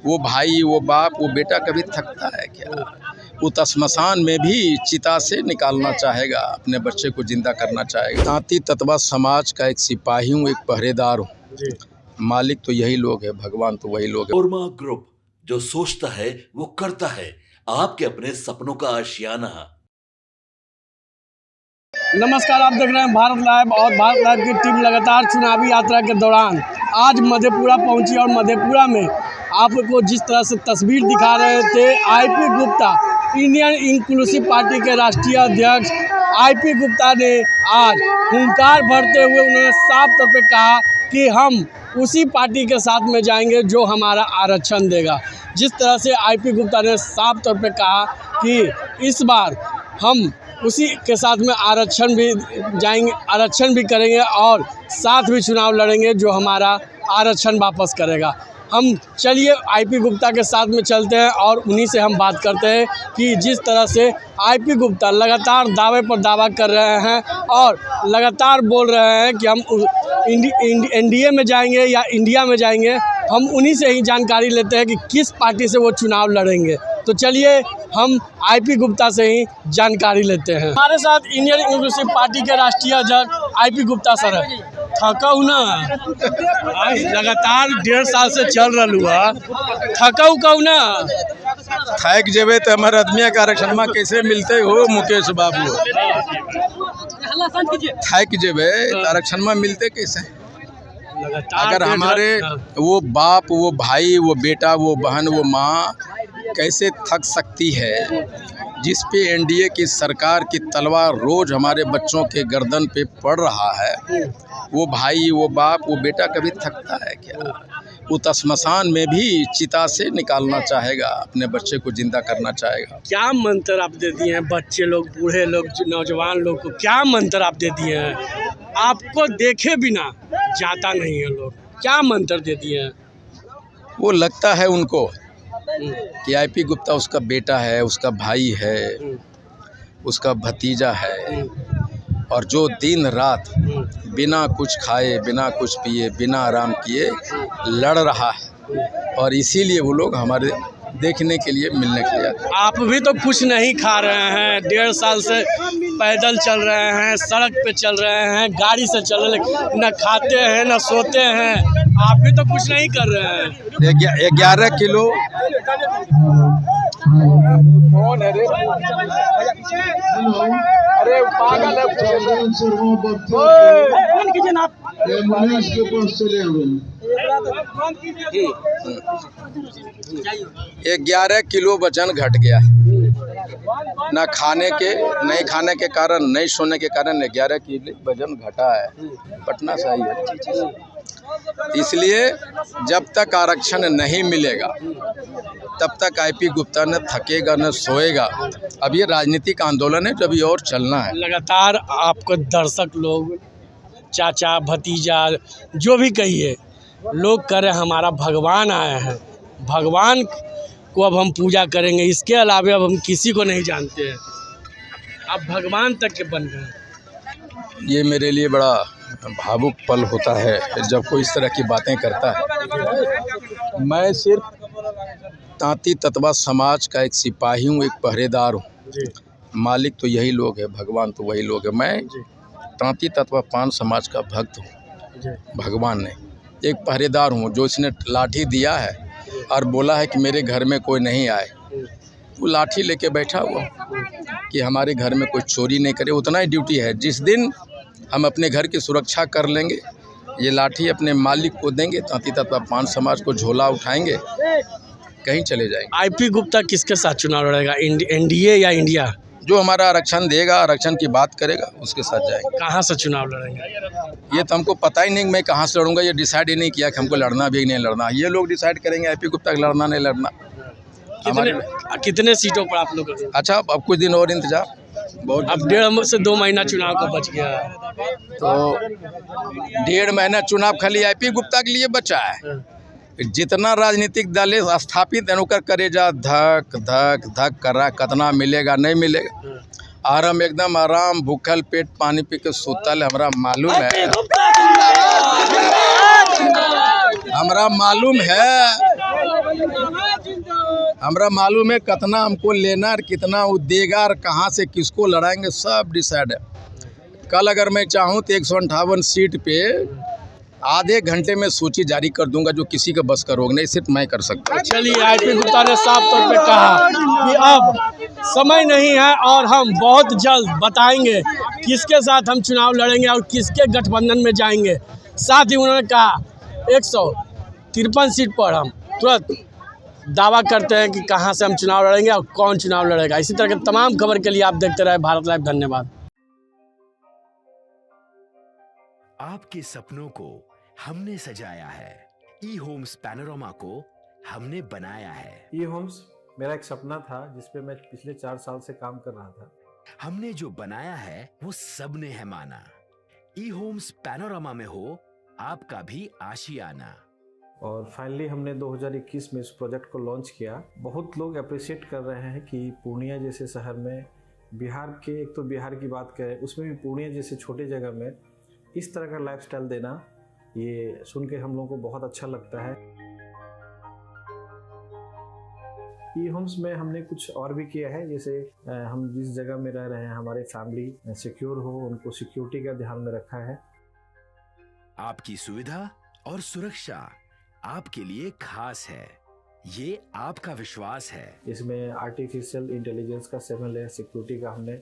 वो भाई, वो बाप, वो बेटा कभी थकता है क्या? वो तस्मसान में भी चिता से निकालना चाहेगा, अपने बच्चे को जिंदा करना चाहेगा। तांती ततवा समाज का एक सिपाही हूँ, एक पहरेदार हूँ। मालिक तो यही लोग है, भगवान तो वही लोग है। ओरमा ग्रुप, जो सोचता है वो करता है। आपके अपने सपनों का आशियाना। नमस्कार, आप देख रहे हैं भारत लाइव और भारत लाइव की टीम लगातार चुनावी यात्रा के दौरान आज मधेपुरा पहुंची और मधेपुरा में आपको जिस तरह से तस्वीर दिखा रहे थे, IP Gupta Indian inclusive party के राष्ट्रीय अध्यक्ष आईपी गुप्ता ने आज हुंकार भरते हुए उन्होंने साफ तौर पे कहा कि हम उसी पार्टी के साथ में जाएंगे जो हमारा आरक्षण देगा। जिस तरह से आईपी गुप्ता ने साफ तौर पे कहा कि इस बार हम उसी के साथ में आरक्षण भी जाएंगे, आरक्षण भी करेंगे और साथ भी चुनाव लड़ेंगे जो हमारा आरक्षण वापस करेगा। हम चलिए आईपी गुप्ता के साथ में चलते हैं और उन्हीं से हम बात करते हैं कि जिस तरह से आईपी गुप्ता लगातार दावे पर दावा कर रहे हैं और लगातार बोल रहे हैं कि हम एनडीए में जाएंगे या इंडिया में जाएंगे। हम उन्हीं से ही जानकारी लेते हैं कि किस पार्टी से वो चुनाव लड़ेंगे। तो चलिए हम आईपी गुप्ता से ही जानकारी लेते हैं। हमारे साथ इंडियन इंक्लूसिव पार्टी के राष्ट्रीय अध्यक्ष आईपी गुप्ता सर है। थकाऊ ना लगातार 1.5 साल से चल रहा थकाऊ ना थक जेबे तो हमारे आदमी का आरक्षण कैसे मिलते हो मुकेश बाबू? थक जेबे आरक्षण मिलते कैसे? अगर हमारे वो बाप, वो भाई, वो बेटा, वो बहन, वो माँ कैसे थक सकती है जिस पे एनडीए की सरकार की तलवार रोज हमारे बच्चों के गर्दन पे पड़ रहा है? वो भाई, वो बाप, वो बेटा कभी थकता है क्या? वो तस्मसान में भी चिता से निकालना चाहेगा, अपने बच्चे को जिंदा करना चाहेगा। क्या मंत्र आप दे दिए हैं? बच्चे लोग, बूढ़े लोग, नौजवान लोग को क्या मंत्र आप दे दिए हैं? आपको देखे बिना जाता नहीं है लोग, क्या मंत्र दे दिए हैं? वो लगता है उनको कि आईपी गुप्ता उसका बेटा है, उसका भाई है, उसका भतीजा है और जो दिन रात बिना कुछ खाए, बिना कुछ पिए, बिना आराम किए लड़ रहा है और इसीलिए वो लोग हमारे देखने के लिए, मिलने के लिए आते हैं। आप भी तो कुछ नहीं खा रहे हैं, 1.5 साल से पैदल चल रहे हैं, सड़क पे चल रहे हैं, गाड़ी से चल रहे हैं, न खाते हैं न सोते हैं। आप भी तो कुछ नहीं कर रहे हैं। 11 किलो अरे पागल है। 11 किलो वजन घट गया, ना खाने के, नहीं खाने के कारण, नहीं सोने के कारण 11 किलो वजन घटा है। पटना से आई है। इसलिए जब तक आरक्षण नहीं मिलेगा तब तक आईपी गुप्ता न थकेगा न सोएगा। अब ये राजनीतिक आंदोलन है, जब ये और चलना है। लगातार आपको दर्शक लोग, चाचा, भतीजा, जो भी कहिए, लोग कह रहे हमारा भगवान आया है, भगवान को अब हम पूजा करेंगे, इसके अलावा अब हम किसी को नहीं जानते हैं। अब भगवान तक के बन गए हैं। ये मेरे लिए बड़ा भावुक पल होता है जब कोई इस तरह की बातें करता है। मैं सिर्फ तांती ततवा समाज का एक सिपाही हूँ, एक पहरेदार हूँ। मालिक तो यही लोग है, भगवान तो वही लोग है। मैं तांती ततवा पान समाज का भक्त हूँ। भगवान ने एक पहरेदार हूँ, जो इसने लाठी दिया है और बोला है कि मेरे घर में कोई नहीं आए। वो लाठी लेके बैठा हुआ कि हमारे घर में कोई चोरी नहीं करे, उतना ही ड्यूटी है। जिस दिन हम अपने घर की सुरक्षा कर लेंगे, ये लाठी अपने मालिक को देंगे, तांती ततवा पान समाज को झोला उठाएंगे, कहीं चले जाएंगे। आईपी गुप्ता किसके साथ चुनाव लड़ेगा, एनडीए या इंडिया? जो हमारा आरक्षण देगा, आरक्षण की बात करेगा, उसके साथ जाएंगे। कहाँ से चुनाव लड़ेंगे? ये तो हमको पता ही नहीं मैं कहाँ से लड़ूंगा। ये डिसाइड ही नहीं किया कि हमको लड़ना भी नहीं लड़ना। ये लोग डिसाइड करेंगे आईपी गुप्ता का लड़ना नहीं लड़ना। कितने सीटों पर आप लोग? अच्छा, अब कुछ दिन और इंतजार। बहुत अब 1.5 से 2 महीना चुनाव का बच गया, तो 1.5 महीना चुनाव खाली आईपी गुप्ता के लिए बचा है। जितना राजनीतिक दल स्थापित है, करेजा धक धक धक कर रहा, कितना मिलेगा नहीं मिलेगा। और हम एकदम आराम भूखल पेट पानी पी के सुतल, हमरा मालूम है, हमरा मालूम है हमरा मालूम है कितना हमको लेना और कितना वो देगा और कहाँ से किसको लड़ाएंगे, सब डिसाइड है। कल अगर मैं चाहूँ तो 158 सीट पे आधे घंटे में सूची जारी कर दूंगा, जो किसी का बस का रोग नहीं, सिर्फ मैं कर सकता हूँ। चलिए, आईपी गुप्ता ने साफ तौर पे कहा कि अब समय नहीं है और हम बहुत जल्द बताएंगे किसके साथ हम चुनाव लड़ेंगे और किसके गठबंधन में जाएंगे। साथ ही उन्होंने कहा 153 सीट पर हम तुरंत दावा करते हैं कि कहां से हम चुनाव लड़ेंगे और कौन चुनाव लड़ेगा। इसी तरह के तमाम खबर के लिए आप देखते रहे भारत लाइव। धन्यवाद। आपके सपनों को हमने सजाया है, ई होम्स पैनोरमा को हमने बनाया है। ई होम्स मेरा एक सपना था जिस पे मैं पिछले 4 साल से काम कर रहा था। हमने जो बनाया है वो सबने है माना। ई होम्स पैनोरमा में हो आपका भी आशियाना। और फाइनली हमने 2021 में इस प्रोजेक्ट को लॉन्च किया। बहुत लोग अप्रिशिएट कर रहे हैं कि पूर्णिया जैसे शहर में, बिहार के, एक तो बिहार की बात करें उसमें भी पूर्णिया जैसे छोटे जगह में इस तरह का लाइफस्टाइल देना, ये सुन के हम लोगों को बहुत अच्छा लगता है। ई होम्स में हमने कुछ और भी किया है, जैसे हम जिस जगह में रह रहे हैं हमारे फैमिली सिक्योर हो, उनको सिक्योरिटी का ध्यान में रखा है। आपकी सुविधा और सुरक्षा आपके लिए खास है, ये आपका विश्वास है। इसमें आर्टिफिशियल इंटेलिजेंस का 7 लेयर सिक्योरिटी का हमने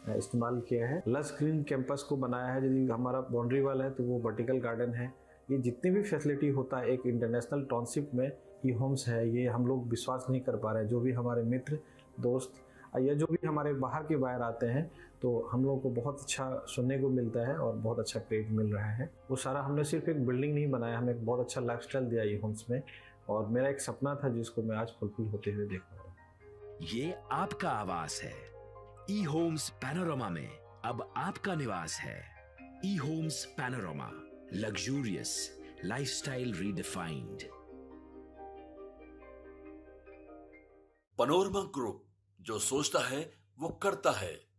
इस्तेमाल किया है। लश ग्रीन कैंपस को बनाया है। यदि हमारा बाउंड्री वाल है तो वो वर्टिकल गार्डन है। ये जितनी भी फैसिलिटी होता है एक इंटरनेशनल टाउनशिप में, ई होम्स है, ये हम लोग विश्वास नहीं कर पा रहे हैं। जो भी हमारे मित्र दोस्त या जो भी हमारे बाहर के बाहर आते हैं तो हम लोगों को बहुत अच्छा सुनने को मिलता है और बहुत अच्छा क्रेडिट मिल रहा है। वो सारा हमने सिर्फ एक बिल्डिंग नहीं बनाया, हमें एक बहुत अच्छा लाइफस्टाइल दिया ई होम्स में, और मेरा एक सपना था जिसको मैं आज फुलफिल होते हुए देख रहा हूँ। ये आपका आवास है। ई होम्स पैनोरमा में अब आपका निवास है। E homes Panorama, luxurious lifestyle redefined. Panorama group, जो सोचता है वो करता है।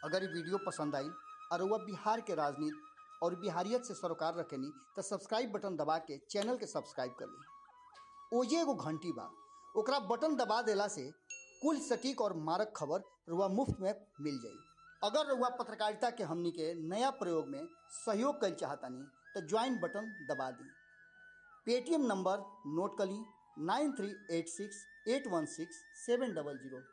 अगर ये वीडियो पसंद आई और वह बिहार के राजनीति और बिहारियत से सरोकार रखेनी तो सब्सक्राइब बटन दबा के चैनल के सब्सक्राइब कर ली। ओजे एगो घंटी बा, ओकरा बटन दबा देला से कुल सटीक और मारक खबर रुआ मुफ्त में मिल जाई। अगर रुआ पत्रकारिता के हमनी के नया प्रयोग में सहयोग कर चाहतानी तो ज्वाइन बटन दबा दी। पेटीएम नंबर नोट कर ली 9386816700।